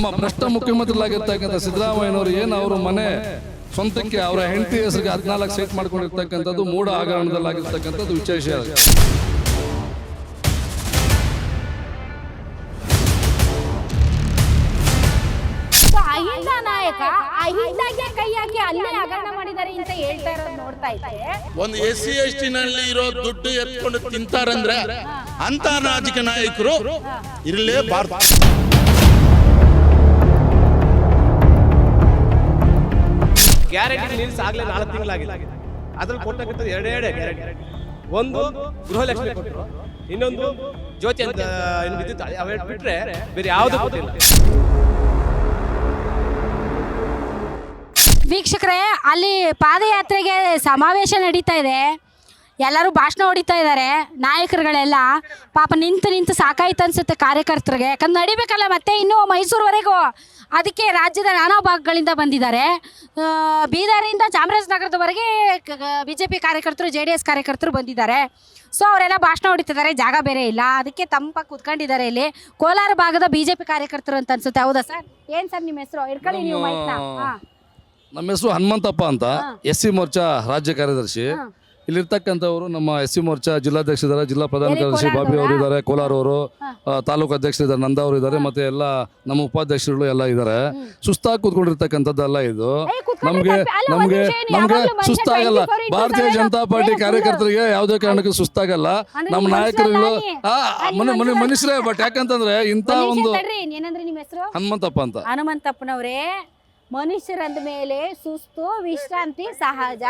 ನಮ್ಮ ಭ್ರಷ್ಟ ಮುಖ್ಯಮಂತ್ರಿಗಳಾಗಿರ್ತಕ್ಕಂಥ ಸಿದ್ದರಾಮಯ್ಯನವರು ಏನು ಅವರು ಮನೆ ಸ್ವಂತಕ್ಕೆ ಅವರ ಹೆಂಡತಿ ಹೆಸರಿಗೆ 14 ಸೈಟ್ ಮಾಡ್ಕೊಂಡಿರ್ತಕ್ಕಂಥದ್ದು ಮೂಢ ಹಗರಣದಲ್ಲಾಗಿರ್ತಕ್ಕಂಥದ್ದು ವಿಶೇಷ. ಅಹಿಂದ ನಾಯಕ ಅಹಿಂದಾಗೆ ಕೈ ಹಾಕಿ ಅಲ್ಲೇ ಹಗರಣ ಮಾಡಿದ್ದಾರೆ ಅಂತ ಹೇಳ್ತಾ ಇರೋದು ನೋಡ್ತಾ ಇದ್ದೆ. ಒಂದು SC ST ನಲ್ಲಿ ಇರೋ ದುಡ್ಡು ಎತ್ಕೊಂಡು ತಿಂತಾರಂದ್ರೆ ಅಂತ ರಾಜಕೀಯ ನಾಯಕರು ಇರಲೇಬಾರ್ದು. ಗ್ಯಾರಂಟಿ ನಿಲ್ಸ್ ಆಗ್ಲೇ 4 ತಿಂಗಳಾಗಿದೆ. ಅದ್ರಲ್ಲಿ ಕೊಟ್ಟಂತ ಎರಡೇ ಗ್ಯಾರಂಟಿ. ಒಂದು ಗೃಹಲಕ್ಷ್ಮಿ ಕೊಟ್ಟರು, ಇನ್ನೊಂದು ಜ್ಯೋತಿ ಅಂತ ವಿದ್ಯುತ್ ಅವೆರಡು ಬಿಟ್ರೆ ಬೇರೆ ಯಾವುದು ಕೊಟ್ಟಿಲ್ಲ. ವೀಕ್ಷಕರೇ, ಅಲ್ಲಿ ಪಾದಯಾತ್ರೆಗೆ ಸಮಾವೇಶ ನಡೀತಾ ಇದೆ. ಎಲ್ಲರೂ ಭಾಷಣ ಹೊಡಿತಾ ಇದ್ದಾರೆ ನಾಯಕರುಗಳೆಲ್ಲ. ಪಾಪ ನಿಂತು ಸಾಕಾಯ್ತು ಅನ್ಸುತ್ತೆ ಕಾರ್ಯಕರ್ತರಿಗೆ. ಯಾಕಂದ್ರೆ ನಡಿಬೇಕಲ್ಲ ಮತ್ತೆ ಇನ್ನೂ ಮೈಸೂರುವರೆಗೂ. ಅದಕ್ಕೆ ರಾಜ್ಯದ ನಾನಾ ಭಾಗಗಳಿಂದ ಬಂದಿದ್ದಾರೆ. ಬೀದರಿಂದ ಚಾಮರಾಜನಗರದವರೆಗೆ BJP ಕಾರ್ಯಕರ್ತರು, JDS ಕಾರ್ಯಕರ್ತರು ಬಂದಿದ್ದಾರೆ. ಸೊ ಅವರೆಲ್ಲ ಭಾಷಣ ಹೊಡಿತಿದ್ದಾರೆ, ಜಾಗ ಬೇರೆ ಇಲ್ಲ, ಅದಕ್ಕೆ ತಂಪಾಗಿ ಕೂತ್ಕೊಂಡಿದ್ದಾರೆ ಇಲ್ಲಿ. ಕೋಲಾರ ಭಾಗದ BJP ಕಾರ್ಯಕರ್ತರು ಅಂತ ಅನ್ಸುತ್ತೆ. ಹೌದಾ ಸರ್? ಏನು ಸರ್ ನಿಮ್ಮ ಹೆಸರು? ಇಟ್ಕೊಳ್ಳಿ ನೀವು ಮೈಕ್ನ. ನಮ್ಮ ಹೆಸರು ಹನುಮಂತಪ್ಪ ಅಂತ, SC ಮೋರ್ಚಾ ರಾಜ್ಯ ಕಾರ್ಯದರ್ಶಿ. ಇಲ್ಲಿರ್ತಕ್ಕಂಥವರು ನಮ್ಮ SC ಮೋರ್ಚಾ ಜಿಲ್ಲಾಧ್ಯಕ್ಷರಿದ್ದಾರೆ, ಜಿಲ್ಲಾ ಪ್ರಧಾನ ಕಾರ್ಯದರ್ಶಿ ಬಾಬಿ ಅವರು ಇದ್ದಾರೆ, ಕೋಲಾರ ಅವರು, ತಾಲೂಕು ಅಧ್ಯಕ್ಷರಿದ್ದಾರೆ ನಂದ ಅವರು ಇದ್ದಾರೆ, ಮತ್ತೆ ಎಲ್ಲ ನಮ್ಮ ಉಪಾಧ್ಯಕ್ಷರುಗಳು ಎಲ್ಲ ಇದ್ದಾರೆ. ಸುಸ್ತಾಗಿ ಕೂತ್ಕೊಂಡಿರ್ತಕ್ಕಂಥದ್ದಲ್ಲ ಇದು. ನಮ್ಗೆ ನಮ್ಗೆ ನಮ್ಗೆ ಸುಸ್ತಾಗಲ್ಲ. ಭಾರತೀಯ ಜನತಾ ಪಾರ್ಟಿ ಕಾರ್ಯಕರ್ತರಿಗೆ ಯಾವುದೇ ಕಾರಣಕ್ಕೂ ಸುಸ್ತಾಗಲ್ಲ. ನಮ್ಮ ನಾಯಕರುಗಳು ಮನುಷ್ಯರೇ. ಬಟ್ ಯಾಕಂತಂದ್ರೆ ಇಂಥ ಒಂದು ಹನುಮಂತಪ್ಪ ಅಂತ. ಹನುಮಂತಪ್ಪನವರೇ, ಮನುಷ್ಯರಂದ ಮೇಲೆ ಸುಸ್ತು ವಿಶ್ರಾಂತಿ ಸಹಜ.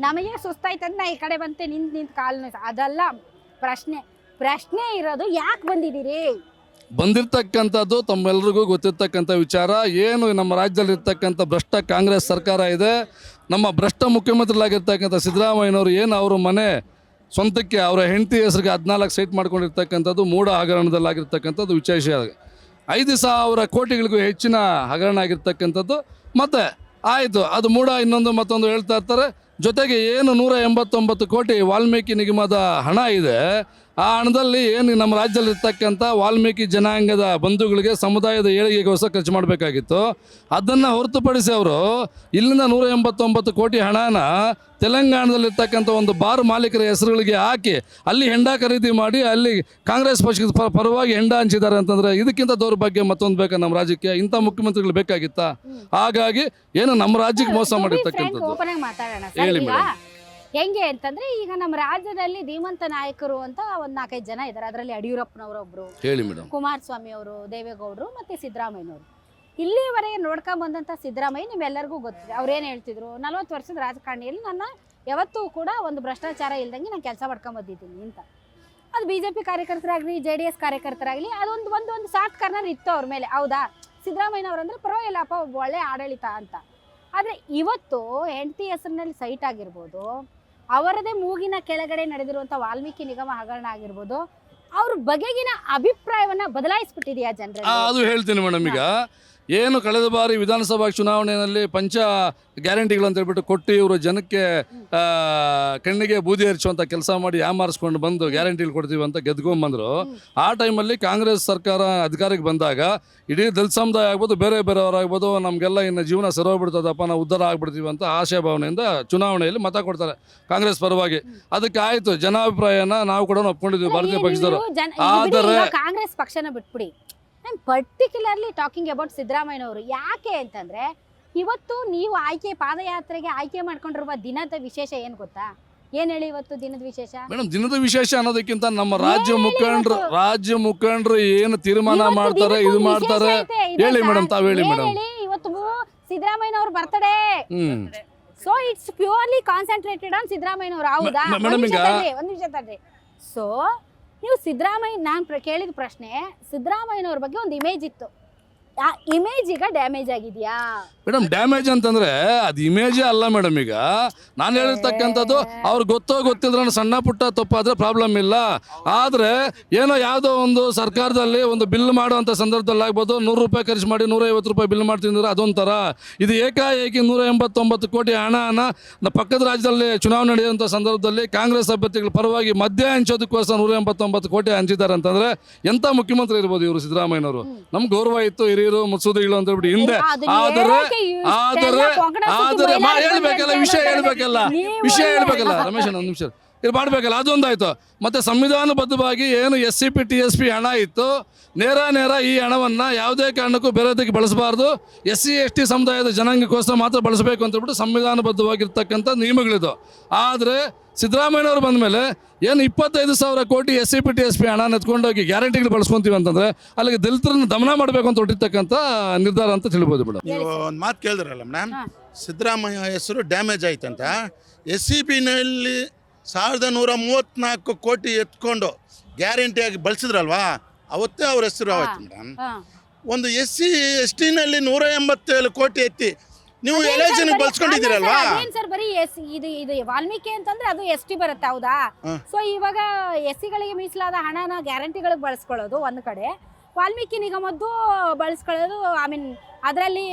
ನಮಗೆ ಸುಸ್ತಾಯ್ತಂದ ಈ ಕಡೆ ಬಂತೆ ನಿಂತು ಕಾಲು ಅದಲ್ಲ ಪ್ರಶ್ನೆ ಇರೋದು. ಯಾಕೆ ಬಂದಿದ್ದೀರಿ? ಬಂದಿರ್ತಕ್ಕಂಥದ್ದು ತಮ್ಮೆಲ್ಲರಿಗೂ ಗೊತ್ತಿರ್ತಕ್ಕಂಥ ವಿಚಾರ. ಏನು ನಮ್ಮ ರಾಜ್ಯದಲ್ಲಿ ಇರ್ತಕ್ಕಂಥ ಭ್ರಷ್ಟ ಕಾಂಗ್ರೆಸ್ ಸರ್ಕಾರ ಇದೆ, ನಮ್ಮ ಭ್ರಷ್ಟ ಮುಖ್ಯಮಂತ್ರಿಗಳಾಗಿರ್ತಕ್ಕಂಥ ಸಿದ್ದರಾಮಯ್ಯನವರು ಏನು ಅವರು ಮನೆ ಸ್ವಂತಕ್ಕೆ ಅವರ ಹೆಂಡತಿ ಹೆಸರಿಗೆ 14 ಸೈಟ್ ಮಾಡ್ಕೊಂಡಿರ್ತಕ್ಕಂಥದ್ದು ಮೂಢ ಹಗರಣದಲ್ಲಾಗಿರ್ತಕ್ಕಂಥದ್ದು ವಿಶೇಷ. 5,000 ಕೋಟಿಗಳಿಗೂ ಹೆಚ್ಚಿನ ಹಗರಣ ಆಗಿರ್ತಕ್ಕಂಥದ್ದು. ಮತ್ತು ಆಯಿತು, ಅದು ಮೂಢ ಇನ್ನೊಂದು ಮತ್ತೊಂದು ಹೇಳ್ತಾ ಇರ್ತಾರೆ. ಜೊತೆಗೆ ಏನು 189 ಕೋಟಿ ವಾಲ್ಮೀಕಿ ನಿಗಮದ ಹಣ ಇದೆ, ಆ ಹಣದಲ್ಲಿ ಏನು ನಮ್ಮ ರಾಜ್ಯದಲ್ಲಿ ಇರ್ತಕ್ಕಂಥ ವಾಲ್ಮೀಕಿ ಜನಾಂಗದ ಬಂಧುಗಳಿಗೆ ಸಮುದಾಯದ ಏಳಿಗೆಗೋಸ್ಕರ ಖರ್ಚು ಮಾಡಬೇಕಾಗಿತ್ತು. ಅದನ್ನು ಹೊರತುಪಡಿಸಿ ಅವರು ಇಲ್ಲಿಂದ 189 ಕೋಟಿ ಹಣನ ತೆಲಂಗಾಣದಲ್ಲಿರ್ತಕ್ಕಂಥ ಒಂದು ಬಾರ್ ಮಾಲೀಕರ ಹೆಸರುಗಳಿಗೆ ಹಾಕಿ ಅಲ್ಲಿ ಹೆಂಡ ಖರೀದಿ ಮಾಡಿ ಅಲ್ಲಿ ಕಾಂಗ್ರೆಸ್ ಪಕ್ಷದ ಪರವಾಗಿ ಹೆಂಡ ಹಂಚಿದ್ದಾರೆ ಅಂತಂದರೆ ಇದಕ್ಕಿಂತ ದೌರ್ಭಾಗ್ಯ ಮತ್ತೊಂದು ಬೇಕಾ ನಮ್ಮ ರಾಜ್ಯಕ್ಕೆ? ಇಂಥ ಮುಖ್ಯಮಂತ್ರಿಗಳು ಬೇಕಾಗಿತ್ತಾ? ಹಾಗಾಗಿ ಏನು ನಮ್ಮ ರಾಜ್ಯಕ್ಕೆ ಮೋಸ ಮಾಡಿರ್ತಕ್ಕಂಥದ್ದು. ಹೇಳಿ ಹೆಂಗೆ ಅಂತಂದ್ರೆ, ಈಗ ನಮ್ಮ ರಾಜ್ಯದಲ್ಲಿ ಧೀಮಂತ ನಾಯಕರು ಅಂತ ಒಂದು 4-5 ಜನ ಇದ್ದಾರೆ. ಅದರಲ್ಲಿ ಯಡಿಯೂರಪ್ಪನವರೊಬ್ರು, ಹೇಳಿ ಮೇಡಮ್, ಕುಮಾರಸ್ವಾಮಿ ಅವರು, ದೇವೇಗೌಡರು, ಮತ್ತೆ ಸಿದ್ದರಾಮಯ್ಯನವರು. ಇಲ್ಲಿವರೆಗೆ ನೋಡ್ಕೊಂಡ್ ಬಂದಂತ ಸಿದ್ದರಾಮಯ್ಯ ನಿಮ್ಮೆಲ್ಲರಿಗೂ ಗೊತ್ತಿದೆ. ಅವ್ರೇನು ಹೇಳ್ತಿದ್ರು, 40 ವರ್ಷದ ರಾಜಕಾರಣಿಯಲ್ಲಿ ನನ್ನ ಯಾವತ್ತೂ ಕೂಡ ಒಂದು ಭ್ರಷ್ಟಾಚಾರ ಇಲ್ದಂಗೆ ನಾನು ಕೆಲಸ ಮಾಡ್ಕೊಂಡ್ ಬಂದಿದ್ದೀನಿ ಅಂತ. ಅದು BJP ಕಾರ್ಯಕರ್ತರಾಗಲಿ, JDS ಕಾರ್ಯಕರ್ತರಾಗಲಿ, ಅದೊಂದು ಒಂದು ಸಾಫ್ಟ್ ಕಾರ್ನರ್ ಇತ್ತು ಅವ್ರ ಮೇಲೆ. ಹೌದಾ? ಸಿದ್ದರಾಮಯ್ಯನವರಂದ್ರೆ ಪರವಾಗಿಲ್ಲಪ್ಪ, ಒಬ್ಬ ಒಳ್ಳೆ ಆಡಳಿತ ಅಂತ. ಆದರೆ ಇವತ್ತು ಹೆಂಡತಿ ಹೆಸರಿನಲ್ಲಿ ಸೈಟ್ ಆಗಿರ್ಬೋದು, ಅವರದೇ ಮೂಗಿನ ಕೆಳಗಡೆ ನಡೆದಿರುವಂಥ ವಾಲ್ಮೀಕಿ ನಿಗಮ ಹಗರಣ ಆಗಿರ್ಬೋದು, ಅವ್ರ ಬಗೆಗಿನ ಅಭಿಪ್ರಾಯವನ್ನ ಬದಲಾಯಿಸ್ಬಿಟ್ಟಿದೆಯಾ ಜನರಲ್ಲಿ? ಅದು ಹೇಳ್ತೀನಿ ಮೇಡಮ್. ಈಗ ಏನು ಕಳೆದ ಬಾರಿ ವಿಧಾನಸಭಾ ಚುನಾವಣೆಯಲ್ಲಿ ಪಂಚ ಗ್ಯಾರಂಟಿಗಳು ಅಂತ ಹೇಳ್ಬಿಟ್ಟು ಕೊಟ್ಟು ಇವರು ಜನಕ್ಕೆ ಕಣ್ಣಿಗೆ ಬೂದಿ ಹರಿಸುವಂಥ ಕೆಲಸ ಮಾಡಿ ಯಾಮಾರಿಸ್ಕೊಂಡು ಬಂದು ಗ್ಯಾರಂಟಿಗಳು ಕೊಡ್ತೀವಿ ಅಂತ ಗೆದ್ಕೊಂಡ್ಬಂದರು. ಆ ಟೈಮಲ್ಲಿ ಕಾಂಗ್ರೆಸ್ ಸರ್ಕಾರ ಅಧಿಕಾರಕ್ಕೆ ಬಂದಾಗ ಇಡೀ ದಲಿತ ಸಮುದಾಯ ಆಗ್ಬೋದು, ಬೇರೆ ಬೇರೆಯವರಾಗ್ಬೋದು, ನಮಗೆಲ್ಲ ಇನ್ನು ಜೀವನ ಸರೋಗ್ಬಿಡ್ತದಪ್ಪ, ನಾವು ಉದ್ಧಾರ ಆಗ್ಬಿಡ್ತೀವಿ ಅಂತ ಆಶಾಭಾವನೆಯಿಂದ ಚುನಾವಣೆಯಲ್ಲಿ ಮತ ಕೊಡ್ತಾರೆ ಕಾಂಗ್ರೆಸ್ ಪರವಾಗಿ. ಅದಕ್ಕೆ ಆಯಿತು, ಜನಾಭಿಪ್ರಾಯನ ನಾವು ಕೂಡ ಒಪ್ಕೊಂಡಿದ್ವಿ ಭಾರತೀಯ ಪಕ್ಷದವರು. ಆದರೆ ಕಾಂಗ್ರೆಸ್ ಪಕ್ಷನ ಬಿಟ್ಬಿಡಿ, ಐ ಪರ್ಟಿಕ್ಯುಲರ್ಲಿ ಟಾಕಿಂಗ್ ಅಬೌಟ್ ಸಿದ್ದರಾಮಯ್ಯನವರು. ಯಾಕೆ ಅಂತಂದ್ರೆ, ಇವತ್ತು ನೀವು ಪಾದಯಾತ್ರೆಗೆ ಆಯ್ಕೆ ಮಾಡ್ಕೊಂಡಿರುವ ದಿನದ ವಿಶೇಷ ಏನು ಗೊತ್ತಾ? ಏನ್ ಹೇಳಿ ಇವತ್ತು ದಿನದ ವಿಶೇಷ? ಮೇಡಮ್, ದಿನದ ವಿಶೇಷ ಅನ್ನೋದಕ್ಕಿಂತ ನಮ್ಮ ರಾಜ್ಯ ಮುಖಂಡರು ಏನು ತೀರ್ಮಾನ ಮಾಡ್ತಾರೆ, ಇದು ಮಾಡ್ತಾರೆ. ಹೇಳಿ ಮೇಡಮ್, ತಾವ್ ಹೇಳಿ ಮೇಡಮ್. ಇವತ್ತು ಸಿದ್ದರಾಮಯ್ಯನವ್ರ birthday. So it's purely concentrated on ಸಿದ್ದರಾಮಯ್ಯನವರು. ಹೌದಾ? ಒಂದು ನಿಮಿಷ ತಡ್ರಿ. ಸೊ ನೀವು ಸಿದ್ದರಾಮಯ್ಯ, ನಾನು ಕೇಳಿದ ಪ್ರಶ್ನೆ, ಸಿದ್ದರಾಮಯ್ಯನವ್ರ ಬಗ್ಗೆ ಒಂದು ಇಮೇಜ್ ಇತ್ತು, ಆ ಇಮೇಜ್ ಈಗ ಡ್ಯಾಮೇಜ್ ಆಗಿದೆಯಾ ಮೇಡಮ್? ಡ್ಯಾಮೇಜ್ ಅಂತಂದ್ರೆ ಅದು ಇಮೇಜೇ ಅಲ್ಲ ಮೇಡಮ್. ಈಗ ನಾನು ಹೇಳಿರ್ತಕ್ಕಂಥದ್ದು ಅವ್ರು ಗೊತ್ತಿದ್ರೆ ಸಣ್ಣ ಪುಟ್ಟ ತಪ್ಪಾದ್ರೆ ಪ್ರಾಬ್ಲಮ್ ಇಲ್ಲ. ಆದರೆ ಏನೋ ಯಾವುದೋ ಒಂದು ಸರ್ಕಾರದಲ್ಲಿ ಒಂದು ಬಿಲ್ ಮಾಡುವಂಥ ಸಂದರ್ಭದಲ್ಲಿ ಆಗ್ಬೋದು, 100 ರೂಪಾಯಿ ಖರ್ಚು ಮಾಡಿ 150 ರೂಪಾಯಿ ಬಿಲ್ ಮಾಡ್ತಿದ್ರೆ ಅದೊಂಥರ. ಇದು ಏಕಾಏಕಿ 189 ಕೋಟಿ ಹಣನ ಪಕ್ಕದ ರಾಜ್ಯದಲ್ಲಿ ಚುನಾವಣೆ ನಡೆಯುವಂಥ ಸಂದರ್ಭದಲ್ಲಿ ಕಾಂಗ್ರೆಸ್ ಅಭ್ಯರ್ಥಿಗಳ ಪರವಾಗಿ ಮಧ್ಯ ಹಂಚೋದಕ್ಕೋಸ್ಕರ 189 ಕೋಟಿ ಹಂಚಿದ್ದಾರೆ ಅಂತಂದ್ರೆ ಎಂಥ ಮುಖ್ಯಮಂತ್ರಿ ಇರ್ಬೋದು ಇವರು ಸಿದ್ದರಾಮಯ್ಯನವರು? ನಮ್ಗೆ ಗೌರವ ಇತ್ತು, ನೀರು ಮುಸುದಿಗಳು ಅಂತ ಹೇಳ್ಬಿಟ್ಟು ಹಿಂದೆ ಅದನ್ನ ಆದರೆ ಹೇಳಕ್ಕೆ ಇಷ್ಟೆಲ್ಲ ಕೊಂಕಣ ಸುತ್ತಿ ಬಯಲಾಟ ಹೇಳ್ಬೇಕಲ್ಲ ವಿಷಯ ಹೇಳ್ಬೇಕಲ್ಲ ವಿಷಯ ಹೇಳ್ಬೇಕಲ್ಲ ರಮೇಶ್ ಒಂದು ನಿಮಿಷ ಇದು ಮಾಡಬೇಕಲ್ಲ ಅದೊಂದಾಯ್ತು. ಮತ್ತೆ ಸಂವಿಧಾನಬದ್ಧವಾಗಿ ಏನು SCP TSP ಹಣ ಇತ್ತು ನೇರ ಈ ಹಣವನ್ನು ಯಾವುದೇ ಕಾರಣಕ್ಕೂ ಬೇರೆದಕ್ಕೆ ಬಳಸಬಾರ್ದು, SC ST ಸಮುದಾಯದ ಜನಾಂಗಕ್ಕೋಸ್ಕರ ಮಾತ್ರ ಬಳಸಬೇಕು ಅಂತ ಹೇಳ್ಬಿಟ್ಟು ಸಂವಿಧಾನಬದ್ಧವಾಗಿರ್ತಕ್ಕಂಥ ನಿಯಮಗಳಿದು. ಆದರೆ ಸಿದ್ದರಾಮಯ್ಯನವರು ಬಂದ ಮೇಲೆ ಏನು 25,000 ಕೋಟಿ SCP TSP ಹಣ ಎತ್ಕೊಂಡೋಗಿ ಗ್ಯಾರಂಟಿಗಳು ಬಳಸ್ಕೊಂತೀವಿ ಅಂತಂದರೆ ಅಲ್ಲಿಗೆ ದಲಿತರನ್ನು ದಮನ ಮಾಡಬೇಕು ಅಂತ ಹೊಟ್ಟಿರ್ತಕ್ಕಂಥ ನಿರ್ಧಾರ ಅಂತ ತಿಳ್ಬೋದು ಮೇಡಮ್. ನೀವು ಒಂದು ಮಾತು ಕೇಳಿದ್ರಲ್ಲ ಮೇಡಮ್, ಸಿದ್ದರಾಮಯ್ಯ ಹೆಸರು ಡ್ಯಾಮೇಜ್ ಆಯ್ತಂತ. SCPನಲ್ಲಿ 1,134 ಕೋಟಿ ಎತ್ಕೊಂಡು ಗ್ಯಾರಂಟಿಯಾಗಿ ಬಳಸಿದ್ರಲ್ವಾ, ಅವತ್ತೇ ಅವ್ರ ಹೆಸರು ಆಯ್ತು ಮೇಡಮ್. ಒಂದು SC STನಲ್ಲಿ 187 ಕೋಟಿ ಎತ್ತಿ ನೀವು ಎಲೆಕ್ಷನ್ ಬಳಸ್ಕೊಂಡಿದ್ದೀರಲ್ವಾ. ಸರ್ ಬರೀ ಇದು ವಾಲ್ಮೀಕಿ ಅಂತಂದ್ರೆ ಅದು ST ಬರುತ್ತೆ ಹೌದಾ? ಸೊ ಇವಾಗ SCಗಳಿಗೆ ಮೀಸಲಾದ ಹಣನ ಗ್ಯಾರಂಟಿಗಳಿಗೆ ಬಳಸ್ಕೊಳ್ಳೋದು ಒಂದು ಕಡೆ, ವಾಲ್ಮೀಕಿ ನಿಗಮದ್ದು ಬಳಸ್ಕೊಳ್ಳೋದು ಐ ಮೀನ್ ಅದರಲ್ಲಿ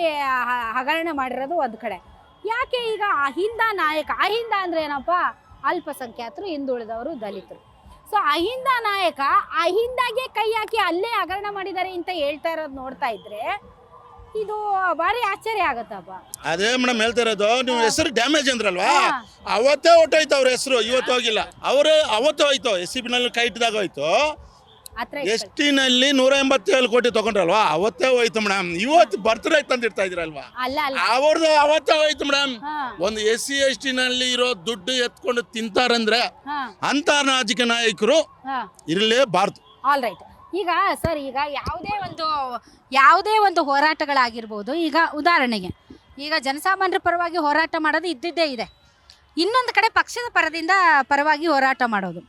ಹಗರಣ ಮಾಡಿರೋದು ಒಂದು ಕಡೆ. ಯಾಕೆ ಈಗ ಅಹಿಂದ ನಾಯಕ, ಅಹಿಂದ ಅಂದ್ರೆ ಏನಪ್ಪ, ಅಲ್ಪಸಂಖ್ಯಾತರು, ಹಿಂದುಳಿದವರು, ದಲಿತರು. ಸೊ ಅಹಿಂದ ನಾಯಕ ಅಹಿಂದಾಗೆ ಕೈ ಹಾಕಿ ಅಲ್ಲೇ ಹಗರಣ ಮಾಡಿದ್ದಾರೆ ಅಂತ ಹೇಳ್ತಾ ಇರೋದು ನೋಡ್ತಾ ಇದ್ರೆ ಇದು ಭಾರಿ ಆಶ್ಚರ್ಯ ಆಗತ್ತಪ್ಪ. ಅದೇ ಮೇಡಮ್ ಹೇಳ್ತಾ ಇರೋದು, ನೀವು ಹೆಸರು ಡ್ಯಾಮೇಜ್ ಅಂದ್ರಲ್ವಾ, ಅವತ್ತೇ ಹೊಟ್ಟೋಯ್ತು ಅವ್ರ ಹೆಸರು, ಇವತ್ತು ಹೋಗಿಲ್ಲ. ಅವರೇ ಅವತ್ತು ಹೋಯ್ತು, SCPನಲ್ಲಿ ಕೈ ಇಟ್ಟಿದಾಗ ಹೋಯ್ತು. STನಲ್ಲಿ 187 ಕೋಟಿ ತಗೊಂಡ್ರಲ್ವಾ, ಅವತ್ತೇ ಹೋಯ್ತು ಮೇಡಮ್. ಇವತ್ತು ಬರ್ತ್ಡೇ ತಂದಿರ್ತಾ ಇದ್ರಲ್ವಾ, ಅವ್ರದ್ದು ಅವತ್ತೇ ಹೋಯ್ತು ಮೇಡಮ್. ಒಂದು SC STನಲ್ಲಿ ಇರೋ ದುಡ್ಡು ಎತ್ಕೊಂಡು ತಿಂತಾರಂದ್ರೆ ಅಂತ ರಾಜಕೀಯ ನಾಯಕರು ಇರಲೇಬಾರ್ದು. All right. ಈಗ ಸರ್ ಈಗ ಯಾವುದೇ ಒಂದು ಹೋರಾಟಗಳಾಗಿರ್ಬೋದು, ಈಗ ಉದಾಹರಣೆಗೆ ಈಗ ಜನಸಾಮಾನ್ಯರ ಪರವಾಗಿ ಹೋರಾಟ ಮಾಡೋದು ಇದ್ದಿದ್ದೇ ಇದೆ, ಇನ್ನೊಂದು ಕಡೆ ಪಕ್ಷದ ಪರವಾಗಿ ಹೋರಾಟ ಮಾಡೋದು.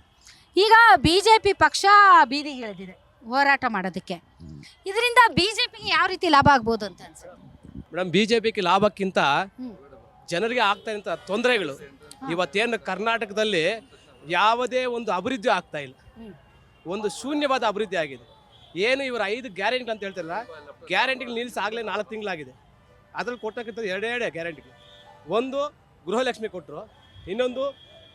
ಈಗ BJP ಪಕ್ಷ ಬೀದಿಗಿಳಿದಿದೆ ಹೋರಾಟ ಮಾಡೋದಕ್ಕೆ, ಇದರಿಂದ BJPಗೆ ಯಾವ ರೀತಿ ಲಾಭ ಆಗ್ಬೋದು ಅಂತ ಅನ್ಸುತ್ತೆ ಮೇಡಮ್? BJPಗೆ ಲಾಭಕ್ಕಿಂತ ಜನರಿಗೆ ಆಗ್ತಾ ಇರೋ ತೊಂದರೆಗಳು, ಇವತ್ತೇನು ಕರ್ನಾಟಕದಲ್ಲಿ ಯಾವುದೇ ಒಂದು ಅಭಿವೃದ್ಧಿ ಆಗ್ತಾ ಇಲ್ಲ, ಒಂದು ಶೂನ್ಯವಾದ ಅಭಿವೃದ್ಧಿ ಆಗಿದೆ. ಏನು ಇವರು 5 ಗ್ಯಾರಂಟಿಗಳು ಅಂತ ಹೇಳ್ತಾರಲ್ಲ, ಗ್ಯಾರಂಟಿಗಳು ನಿಲ್ಲಿಸಿ ಆಗಲೇ 4 ತಿಂಗಳಾಗಿದೆ. ಅದ್ರಲ್ಲಿ ಕೊಟ್ಟಕ್ಕಿಂತ ಎರಡೇ ಗ್ಯಾರಂಟಿಗಳು. ಒಂದು ಗೃಹಲಕ್ಷ್ಮಿ ಕೊಟ್ಟರು, ಇನ್ನೊಂದು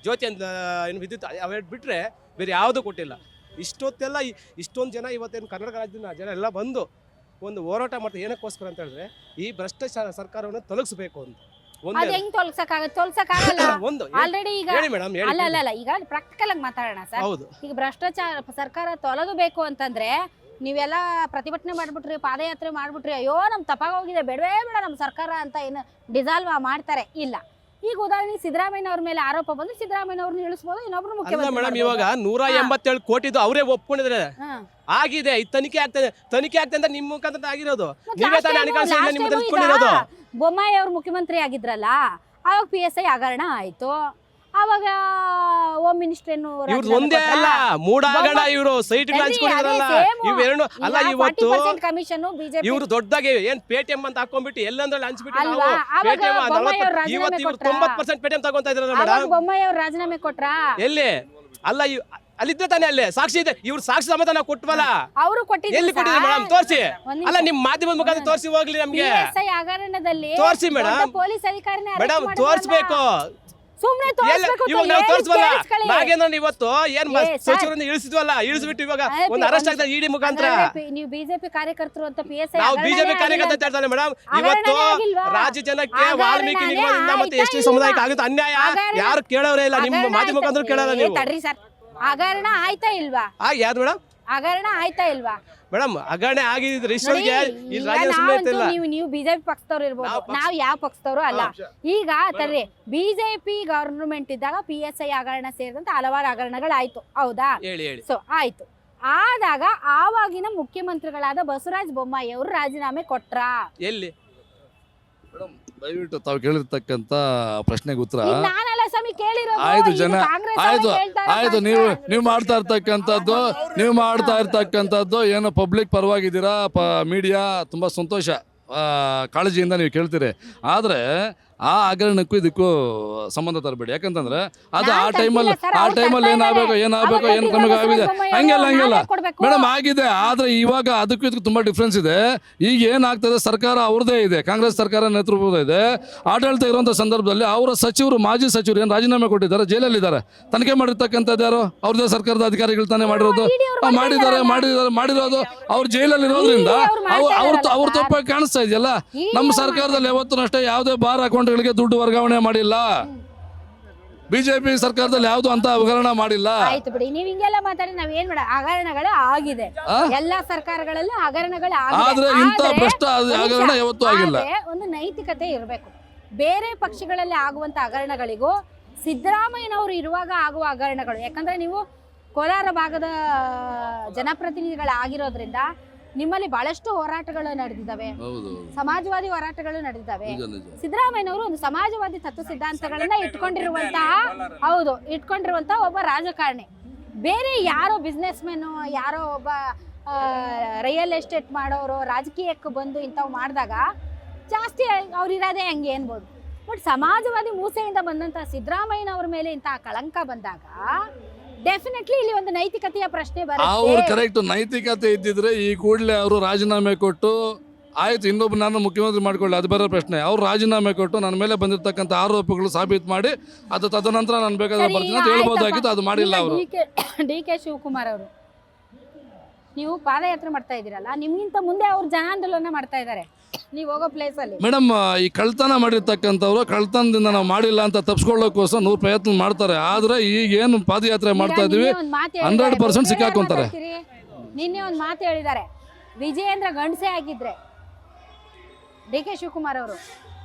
ಜ್ಯೋತಿ ಅಂತ ಏನು ವಿದ್ಯುತ್, ಅವೆರಡು ಬಿಟ್ಟರೆ ಬೇರೆ ಯಾವುದೂ ಕೊಟ್ಟಿಲ್ಲ. ಇಷ್ಟೊತ್ತೆಲ್ಲ ಇಷ್ಟೊಂದು ಜನ ಇವತ್ತೇನು ಕರ್ನಾಟಕ ರಾಜ್ಯದ ಜನ ಎಲ್ಲ ಬಂದು ಒಂದು ಹೋರಾಟ ಮಾಡ್ತಾರೆ. ಏನಕ್ಕೋಸ್ಕರ ಅಂತ ಹೇಳಿದ್ರೆ ಈ ಭ್ರಷ್ಟಾಚಾರ ಸರ್ಕಾರವನ್ನು ತೊಲಗಿಸ್ಬೇಕು ಅಂತ. ಅದು ಹೆಂಗ್ ತೊಲಗಕ್ಕಾಗಲ್ಲ? ಒಂದು ಆಲ್ರೆಡಿ ಈಗ ಹೇಳಿ ಮೇಡಮ್, ಅಲ್ಲ ಈಗ ಪ್ರಾಕ್ಟಿಕಲ್ ಆಗಿ ಮಾತಾಡೋಣ ಸರ್. ಈಗ ಭ್ರಷ್ಟಾಚಾರ ಸರ್ಕಾರ ತೊಲಗಬೇಕು ಅಂತಂದ್ರೆ ನೀವೆಲ್ಲ ಪ್ರತಿಭಟನೆ ಮಾಡ್ಬಿಟ್ರಿ, ಪಾದಯಾತ್ರೆ ಮಾಡ್ಬಿಟ್ರಿ, ಅಯ್ಯೋ ನಮ್ ತಪ್ಪಾಗೋಗಿದೆ ಬೇಡವೇ ಬೇಡ ನಮ್ಮ ಸರ್ಕಾರ ಅಂತ ಏನು ಡಿಸಾಲ್ವ್ ಮಾಡ್ತಾರೆ? ಇಲ್ಲ. ಈಗ ಉದಾಹರಣೆ ಸಿದ್ದರಾಮಯ್ಯ ಅವ್ರ ಮೇಲೆ ಆರೋಪ ಬಂದ್ರೆ ಸಿದ್ದರಾಮಯ್ಯ ಅವ್ರನ್ನ ಇಳಿಸಬಹುದು, ಇನ್ನೊಬ್ರು ಮುಖ್ಯಮಂತ್ರಿ ಮೇಡಮ್. ಇವಾಗ 187 ಕೋಟಿದು ಅವರೇ ಒಪ್ಕೊಂಡಿದ್ರೆ ಆಗಿದೆ, ತನಿಖೆ ಆಗ್ತದೆ ಅಂತ ನಿಮ್ಮ ಮುಖಾಂತರ ಆಗಿರೋದು. ನೀವೇ ತಾನೇ ಹಣಕಾಸು ನಿಮ್ಮ ತಂದುಕೊಂಡಿರೋದು. ಬೊಮ್ಮಾಯಿ ಅವ್ರು ಮುಖ್ಯಮಂತ್ರಿ ಆಗಿದ್ರಲ್ಲ, ಅವಾಗ PSI ಹಗರಣ ಆಯ್ತು. ಅವಾಗ ಹೋಮ್ ಮಿನಿಸ್ಟರ್ ಇವ್ರದ್ದು ಒಂದೇ ಅಲ್ಲ, ಮೂಡ ಹಗರಣ. ಇವರು ಸೈಟ್ ಹಂಚ್ಕೊಂಡಿದ್ರಲ್ಲ, ಇವೆರಡು ಅಲ್ಲ. ಇವತ್ತು ಕಮಿಷನ್ ಬಿಜೆಪಿ ಇವರು ದೊಡ್ಡದಾಗಿ ಏನ್ ಪೇಟಿಎಂ ಅಂತ ಹಾಕೊಂಡ್ಬಿಟ್ಟು ಎಲ್ಲಂದ್ರಲ್ಲಿ ಹಂಚ್ಬಿಟ್ಟು ಇವತ್ತು ಇವ್ರು 90% ಪೇಟಿಎಂ ತಗೊಂತಾ ಇದ್ರಲ್ಲ ಮೇಡಮ್. ಬೊಮ್ಮಾಯಿ ಅವ್ರು ರಾಜೀನಾಮೆ ಕೊಟ್ರಾ? ಎಲ್ಲಿ? ಅಲ್ಲ ಅಲ್ಲಿದ್ದೆ ತಾನೇ, ಅಲ್ಲೇ ಸಾಕ್ಷಿ ಇದೆ. ಇವ್ರು ಸಾಕ್ಷಿ ಸಮೇತ ನಾವು ಕೊಟ್ವಲ್ಲ, ಅವರು ಕೊಟ್ಟಿದ್ರು. ಎಲ್ಲಿ ಕೊಟ್ಟಿದ್ರು ಮೇಡಮ್? ತೋರಿಸಿ. ಅಲ್ಲ ನಿಮ್ ಮಾಧ್ಯಮದ ಮುಖಾಂತರ ತೋರಿಸಿ ಹೋಗ್ಲಿ ನಮ್ಗೆ. PSI ಹಗರಣದಲ್ಲಿ ತೋರಿಸಿ ಮೇಡಮ್, ಪೊಲೀಸ್ ಅಧಿಕಾರಿನೇ ಮೇಡಮ್ ತೋರಿಸ್ಬೇಕು. ಸುಮ್ನೆ ತೋರಿಸ್ಬೇಕು. ಇವಾಗ ನಾವು ತೋರಿಸ್ವಲ್ಲ, ನಾಗೇಂದ್ರ ಇವತ್ತು ಏನ್ ಸಚಿವರನ್ನ ಇಳಿಸಿದ್ವಲ್ಲ, ಇಳಿಸ್ಬಿಟ್ಟು ಇವಾಗ ಒಂದು ಅರೆಸ್ಟ್ ಆಗ್ತದೆ ED ಮುಖಾಂತರ. ನೀವು ಬಿಜೆಪಿ ಕಾರ್ಯಕರ್ತರು ಅಂತ PSI ನಾವು ಬಿಜೆಪಿ ಕಾರ್ಯಕರ್ತ ಅಂತ ಹೇಳ್ತಾರೆ ಮೇಡಮ್. ಇವತ್ತು ರಾಜ್ಯ ಜನಕ್ಕೆ ವಾಲ್ಮೀಕಿ ನಿಗಮದಿಂದ ಮತ್ತೆ ST ಸಮುದಾಯಕ್ಕೆ ಆಗುತ್ತೆ ಅನ್ಯಾಯ, ಯಾರು ಕೇಳೋರೇ ಇಲ್ಲ. ನಿಮ್ಮ ಮಾಧ್ಯಮ ಮುಖಾಂತರ ಕೇಳಲ್ಲ ನೀವು. ತಡ್ರಿ ಸರ್, ಹಗರಣ ಆಯ್ತಾ ಇಲ್ವಾ? ಯಾವ್ದು ಮೇಡಮ್? ಹಗರಣ ಆಯ್ತಾ ಇಲ್ವಾ? ಮೇಡಮ್ ಹಗರಣ ಆಗಿದ್ರೆ ಇಷ್ಟೊಂದಿಗೆ ಇಲ್ಲಿ ರಾಜ್ಯ ಸುಮ್ಮನೆ ಇರ್ತಿಲ್ಲ. ನೀವು ಬಿಜೆಪಿ ಪಕ್ಷದವ್ರು ಇರ್ಬೋದು, ನಾವು ಯಾವ ಪಕ್ಷದವರು ಅಲ್ಲ. ಈಗ ತರ್ರಿ, ಬಿಜೆಪಿ ಗವರ್ನಮೆಂಟ್ ಇದ್ದಾಗ PSI ಹಗರಣ ಸೇರಿದಂತೆ ಹಲವಾರು ಹಗರಣಗಳಾಯ್ತು, ಹೌದಾ? ಸೊ ಆಯ್ತು. ಆದಾಗ ಆವಾಗಿನ ಮುಖ್ಯಮಂತ್ರಿಗಳಾದ ಬಸವರಾಜ ಬೊಮ್ಮಾಯಿ ಅವರು ರಾಜೀನಾಮೆ ಕೊಟ್ರಾ? ಎಲ್ಲಿ? ದಯವಿಟ್ಟು ತಾವು ಕೇಳಿರ್ತಕ್ಕಂಥ ಪ್ರಶ್ನೆಗೆ ಉತ್ತರ ಆಯ್ತು ಆಯ್ತು. ನೀವು ಮಾಡ್ತಾ ಇರ್ತಕ್ಕಂಥದ್ದು ಏನು ಪಬ್ಲಿಕ್ ಪರವಾಗಿದ್ದೀರಾ, ಮೀಡಿಯಾ ತುಂಬ ಸಂತೋಷ, ಕಾಳಜಿಯಿಂದ ನೀವು ಕೇಳ್ತೀರಿ. ಆದರೆ ಆ ಹಗರಣಕ್ಕೂ ಇದಕ್ಕೂ ಸಂಬಂಧ ತರಬೇಡಿ. ಯಾಕಂತಂದ್ರೆ ಅದು ಆ ನಾನ್ ಟೈಮಲ್ಲಿ ತರ್ತಿಲ್ಲ ಸರ್, ಅವ್ರು ಏನಾಗಬೇಕು ಅವಾಗ ಏನು ಕಮ್ಮಿ ಆಗಿದೆ, ಹಂಗೆಲ್ಲ ನಾವೇ ಕೊಡ್ಬೇಕು. ಮೇಡಮ್ ಆಗಿದೆ. ಆದ್ರೆ ಇವಾಗ ಅದಕ್ಕೂ ಇದಕ್ಕೂ ತುಂಬಾ ಡಿಫ್ರೆನ್ಸ್ ಇದೆ. ಈಗ ಏನಾಗ್ತದೆ, ಸರ್ಕಾರ ಅವ್ರದೇ ಇದೆ, ಕಾಂಗ್ರೆಸ್ ಸರ್ಕಾರ ನೇತೃತ್ವದ ಇದೆ, ಆಡಳಿತ ಇರುವಂತ ಸಂದರ್ಭದಲ್ಲಿ ಅವರ ಸಚಿವರು, ಮಾಜಿ ಸಚಿವರು ಏನು ರಾಜೀನಾಮೆ ಕೊಟ್ಟಿದ್ದಾರೆ, ಜೈಲಲ್ಲಿದ್ದಾರೆ. ತನಿಖೆ ಮಾಡಿರ್ತಕ್ಕಂಥದ್ದು ಯಾರು? ಅವ್ರದೇ ಸರ್ಕಾರದ ಅಧಿಕಾರಿಗಳು ತಾನೇ ಮಾಡಿರೋದು. ಮಾಡಿರೋದು ಅವ್ರು ಜೈಲಲ್ಲಿ ಇರೋದ್ರಿಂದ ಅವ್ರ ತಪ್ಪಾಗಿ ಕಾಣಿಸ್ತಾ ಇದೆಯಲ್ಲ. ನಮ್ಮ ಸರ್ಕಾರದಲ್ಲಿ ಯಾವತ್ತೂ ಅಷ್ಟೇ ಯಾವುದೇ ಬಾರ್ ಅಕೌಂಟ್ಗಳಿಗೆ ದುಡ್ಡು ವರ್ಗಾವಣೆ ಮಾಡಿಲ್ಲ. ಬಿಜೆಪಿ ಸರ್ಕಾರದಲ್ಲಿ ಯಾವ್ದು ಅಂತ ಹಗರಣ ಮಾಡಿಲ್ಲ. ಆಯ್ತು ಬಿಡಿ, ನೀವ್ ಹಿಂಗೆಲ್ಲ ಮಾತಾಡಿ ನಾವ್ ಏನ್ ಮಾಡ, ಹಗರಣಗಳು ಆಗಿದೆ ಎಲ್ಲಾ ಸರ್ಕಾರಗಳಲ್ಲಿ, ಹಗರಣಗಳು ಆದ್ರೆ ಇಂಥ ಭ್ರಷ್ಟ ಹಗರಣ ಯಾವತ್ತೂ ಆಗಿಲ್ಲ. ಒಂದು ನೈತಿಕತೆ ಇರಬೇಕು. ಬೇರೆ ಪಕ್ಷಗಳಲ್ಲಿ ಆಗುವಂತ ಹಗರಣಗಳಿಗೂ ಸಿದ್ದರಾಮಯ್ಯನವರು ಇರುವಾಗ ಆಗುವ ಹಗರಣಗಳು, ಯಾಕಂದ್ರೆ ನೀವು ಕೋಲಾರ ಭಾಗದ ಜನಪ್ರತಿನಿಧಿಗಳಾಗಿರೋದ್ರಿಂದ ನಿಮ್ಮಲ್ಲಿ ಬಹಳಷ್ಟು ಹೋರಾಟಗಳು ನಡೆದಿದ್ದಾವೆ, ಸಮಾಜವಾದಿ ಹೋರಾಟಗಳು ನಡೆದಿದ್ದಾವೆ. ಸಿದ್ದರಾಮಯ್ಯನವರು ಒಂದು ಸಮಾಜವಾದಿ ತತ್ವ ಸಿದ್ಧಾಂತಗಳನ್ನ ಇಟ್ಕೊಂಡಿರುವಂತಹ ಒಬ್ಬ ರಾಜಕಾರಣಿ. ಬೇರೆ ಯಾರೋ ಬಿಸ್ನೆಸ್ ಮೆನ್, ಯಾರೋ ಒಬ್ಬ ರಿಯಲ್ ಎಸ್ಟೇಟ್ ಮಾಡೋರು ರಾಜಕೀಯಕ್ಕೆ ಬಂದು ಇಂಥವು ಮಾಡಿದಾಗ ಜಾಸ್ತಿ ಅವ್ರು ಇರೋದೇ ಹಂಗೆ ಅನ್ಬೋದು. ಬಟ್ ಸಮಾಜವಾದಿ ಮೂಸೆಯಿಂದ ಬಂದಂತಹ ಸಿದ್ದರಾಮಯ್ಯನವ್ರ ಮೇಲೆ ಇಂತಹ ಕಳಂಕ ಬಂದಾಗ ಡೆಫಿನೆಟ್ಲಿ ಇಲ್ಲಿ ಒಂದು ನೈತಿಕತೆಯ ಪ್ರಶ್ನೆ ಬರುತ್ತೆ. ಅವ್ರು ಕರೆಕ್ಟ್ ನೈತಿಕತೆ ಇದ್ದಿದ್ರೆ ಈ ಕೂಡಲೇ ಅವರು ರಾಜೀನಾಮೆ ಕೊಟ್ಟು ಆಯ್ತು, ಇನ್ನೊಬ್ಬ ನಾನು ಮುಖ್ಯಮಂತ್ರಿ ಮಾಡ್ಕೊಳ್ಳಿ, ಅದು ಬೇರೆ ಪ್ರಶ್ನೆ. ಅವ್ರು ರಾಜೀನಾಮೆ ಕೊಟ್ಟು ನನ್ನ ಮೇಲೆ ಬಂದಿರತಕ್ಕಂಥ ಆರೋಪಗಳು ಸಾಬೀತು ಮಾಡಿ ಅದು ತದನಂತರ ನಾನು ಬೇಕಾದ್ರೆ ಬರ್ತೀನಿ ಅಂತ ಹೇಳ್ಬೋದಾಗಿತ್ತು. ಅದು ಮಾಡಿಲ್ಲ ಅವರು. ಡಿ ಕೆ ಶಿವಕುಮಾರ್ ಅವರು, ನೀವು ಪಾದಯಾತ್ರೆ ಮಾಡ್ತಾ ಇದ್ದೀರಲ್ಲ, ನಿಮ್ಗಿಂತ ಮುಂದೆ ಅವ್ರು ಜನಾಂದೋಲನ ಮಾಡ್ತಾ ಇದ್ದಾರೆ ನೀವು ಹೋಗೋ ಪ್ಲೇಸ್ ಅಲ್ಲಿ. ಮೇಡಮ್, ಈ ಕಳ್ತನ ಮಾಡಿರ್ತಕ್ಕಂಥವ್ರು ಕಳ್ತನದಿಂದ ನಾವು ಮಾಡಿಲ್ಲ ಅಂತ ತಪ್ಪಿಸ್ಕೊಳ್ಳೋಕೋಸ್ಕರ 100 ಪ್ರಯತ್ನ ಮಾಡ್ತಾರೆ. ಆದ್ರೆ ಈಗ ಏನು ಪಾದಯಾತ್ರೆ ಮಾಡ್ತಾ ಇದೀವಿ 100% ಸಿಕ್ಕಾಕೊಂತಾರೆ. ನಿನ್ನೆ ಒಂದು ಮಾತು ಹೇಳಿದ್ದಾರೆ, ವಿಜಯೇಂದ್ರ ಗಂಡಸೆ ಆಗಿದ್ರೆ, ಡಿ ಕೆ ಶಿವಕುಮಾರ್ ಅವರು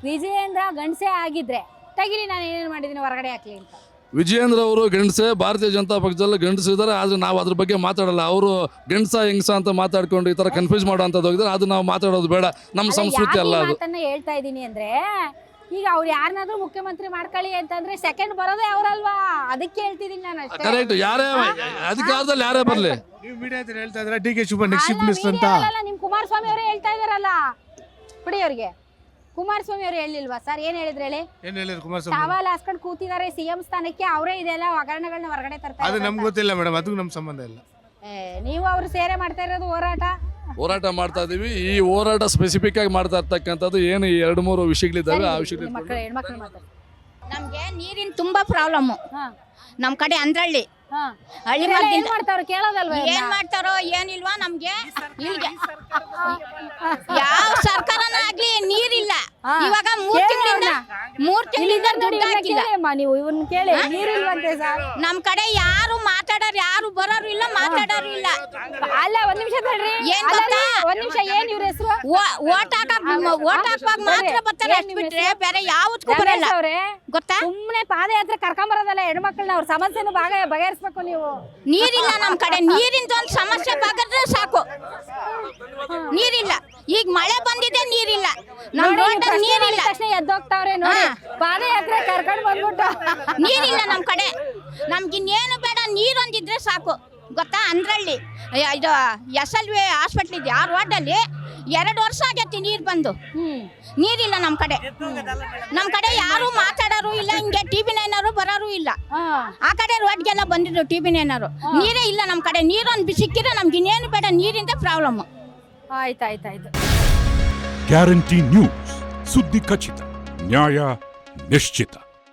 ವಿಜಯೇಂದ್ರ ಗಂಡಸೆ ಆಗಿದ್ರೆ ತೆಗಿರಿ, ನಾನು ಏನೇನು ಮಾಡಿದ್ದೀನಿ ಹೊರಗಡೆ ಹಾಕ್ಲಿ ಅಂತ. ವಿಜಯೇಂದ್ರ ಅವರು ಗಂಡಸೆ, ಭಾರತೀಯ ಜನತಾ ಪಕ್ಷದಲ್ಲಿ ಗಂಡಸಿದ್ದಾರೆ. ಆದ್ರೆ ನಾವು ಅದ್ರ ಬಗ್ಗೆ ಮಾತಾಡಲ್ಲ. ಅವರು ಗಂಡಸ ಹೆಂಗಸ ಅಂತ ಮಾತಾಡ್ಕೊಂಡು ಈ ತರ ಕನ್ಫ್ಯೂಸ್ ಮಾಡೋಂಥದ್ದು ಹೋಗಿದ್ರೆ ಅದು ನಾವು ಮಾತಾಡೋದು ಬೇಡ, ನಮ್ಮ ಸಂಸ್ಕೃತಿ ಅಲ್ಲ ಅದು. ಹೇಳ್ತಾ ಇದ್ದೀನಿ ಅಂದ್ರೆ, ಈಗ ಅವ್ರು ಯಾರನ್ನಾದ್ರೂ ಮುಖ್ಯಮಂತ್ರಿ ಮಾಡ್ಕೊಳ್ಳಿ ಅಂತಂದ್ರೆ ಸೆಕೆಂಡ್ ಬರೋದೇ ಅವರಲ್ವಾ, ಅದಕ್ಕೆ ಹೇಳ್ತಿದ್ದೀನಿ ನಾನು ಅಷ್ಟೇ. ಕರೆಕ್ಟ್, ಯಾರೇ ಅಧಿಕಾರದಲ್ಲಿ ಯಾರೇ ಬರ್ಲಿ. ನೀವು ಮೀಡಿಯಾದಲ್ಲಿ ಹೇಳ್ತಾ ಇದ್ರೆ D K Shivakumar next chief minister ಅಂತ. ನಿಮ್ ಕುಮಾರಸ್ವಾಮಿ ಅವರೇ ಹೇಳ್ತಾ ಇದಾರಲ್ಲ, ಬಿಡಿ ಅವ್ರಿಗೆ. ಕುಮಾರಸ್ವಾಮಿ ಅವರು ಹೇಳಿಲ್ವಾ ಸರ್? ಏನ್ ಹೇಳಿದ್ರು ಹೇಳಿ? ಏನ್ ಹೇಳಿದ್ರು ಕುಮಾರಸ್ವಾಮಿ? ಸವಾಲ್ ಹಾಸ್ಕೊಂಡು ಕೂತಿದ್ದಾರೆ ಸಿಎಂ ಸ್ಥಾನಕ್ಕೆ, ಅವರೇ ಇದೆಲ್ಲ ಹಗರಣಗಳನ್ನ ಹೊರಗಡೆ ತರ್ತಾರೆ. ಅದು ನಮ್ಗೆ ಗೊತ್ತಿಲ್ಲ ಮೇಡಮ್, ಅದಕ್ಕೂ ನಮ್ ಸಂಬಂಧ ಇಲ್ಲ. ನೀವು ಅವ್ರು ಸೇರೆ ಮಾಡ್ತಾ ಇರೋದು ಹೋರಾಟ ಮಾಡ್ತಾ ಇದೀವಿ. ಈ ಹೋರಾಟ ಸ್ಪೆಸಿಫಿಕ್ ಆಗಿ ಮಾಡ್ತಾ ಇರ್ತಕ್ಕಂಥದ್ದು ಏನು 2-3 ವಿಷಯಗಳಿದ್ದಾವೆ. ಆ ವಿಷಯಗಳು ಹೆಣ್ಮಕ್ಳು ಮಾತಾಡ್ತಾರೆ. ನಮ್ಗೆ ನೀರಿನ ತುಂಬಾ ಪ್ರಾಬ್ಲಮ್ ನಮ್ ಕಡೆ ಅಂದ್ರಳ್ಳಿ ಹಳ್ಳಿ ಏನ್ ಮಾಡ್ತಾರೋ ಕೇಳೋದಲ್ವಾ? ಏನ್ ಮಾಡ್ತಾರೋ ಏನಿಲ್ವಾ ನಮ್ಗೆ ಇಲ್ಲಿಗೆ ಯಾವ ಸರ್ಕಾರನ ಆಗ್ಲಿ ನೀರಿಲ್ಲ. ಇವಾಗ 3 ತಿಂಗಳಿಂದ ದುಡ್ಡು ಹಾಕಿಲ್ಲ. ನೀವು ಇವನ್ನ ಕೇಳಿ, ನೀರಿಲ್ವಂತೆ ಸರ್. ನಮ್ ಕಡೆ ಯಾರು ಮಾತಾಡೋರು, ಯಾರು ಬರೋರು ಇಲ್ಲ, ಮಾತಾಡೋರು ಇಲ್ಲ. ಅಲ್ಲ, ಒಂದ್ ನಿಮಿಷ ತಡ್ರಿ. ಏನ್ ಗೊತ್ತಾ? ಒಂದ್ ನಿಮಿಷ, ಏನ್ ಇವ್ರ ಹೆಸರು? ಓಟ್ ಹಾಕುವಾಗ ಮಾತ್ರ ಬರ್ತಾರೆ, ಅಷ್ಟ್ ಬಿಟ್ರೆ ಬೇರೆ ಯಾವತ್ತೂ ಬರಲ್ಲ. ಗೊತ್ತಾ? ಸುಮ್ನೆ ಪಾದಯಾತ್ರೆ ಕರ್ಕೊಂಬರೋದಲ್ಲ ಹೆಣ್ಮಕ್ಳನ್ನ, ಅವ್ರ ಸಮಸ್ಯೆನ ಬಗೆಹರಿಸ್ಬೇಕು ನೀವು. ನೀರಿಲ್ಲ ನಮ್ ಕಡೆ. ನೀರಿಂದ ಒಂದು ಸಮಸ್ಯೆ ಬಗೆದ್ರೆ ಸಾಕು. ನೀರಿಲ್ಲ. ಈಗ ಮಳೆ ಬಂದಿದೆ, ನೀರಿಲ್ಲ. ನಮ್ ರೋಡ್ ನೀರಿಲ್ಲ. ಎದ್ದೋಗ್ತಾವ್ರೆ ನೋಡಿ, ಪಾದಯಾತ್ರೆ ಕರ್ಕೊಂಡು ಬಂದ್ಬಿಟ್ಟು. ನೀರಿಲ್ಲ ನಮ್ ಕಡೆ. ನಮ್ಗಿನ್ನೇನು ಬೇಡ, ನೀರೊಂದಿದ್ರೆ ಸಾಕು. ಗೊತ್ತಾ? ಅಂದ್ರಳ್ಳಿ ಇದು SLV ಹಾಸ್ಪಿಟ್ಲ್ ಇದೆ, ಆ ರೋಡಲ್ಲಿ 2 ವರ್ಷ ಆಗೈತಿ ನೀರ್ ಬಂದು. ನೀರಿಲ್ಲ ನಮ್ ಕಡೆ. ನಮ್ ಕಡೆ ಯಾರು ಮಾತಾಡೋರು ಇಲ್ಲ, ಹಿಂಗೆ TV9 ಅವರು ಬರೋರು ಇಲ್ಲ. ಆ ಕಡೆ ರೋಡ್ಗೆಲ್ಲ ಬಂದಿದ್ರು TV9 ಅವರು. ನೀರೇ ಇಲ್ಲ ನಮ್ ಕಡೆ. ನೀರೊಂದು ಸಿಕ್ಕಿದ್ರೆ ನಮ್ಗೆ ಇನ್ನೇನು ಬೇಡ, ನೀರಿಂದ ಪ್ರಾಬ್ಲಮ್. ಆಯ್ತಾಯ್ತಾಯ್ತು. ಗ್ಯಾರಂಟಿ ನ್ಯೂಸ್, ಸುದ್ದಿ ಖಚಿತ, ನ್ಯಾಯ ನಿಶ್ಚಿತ.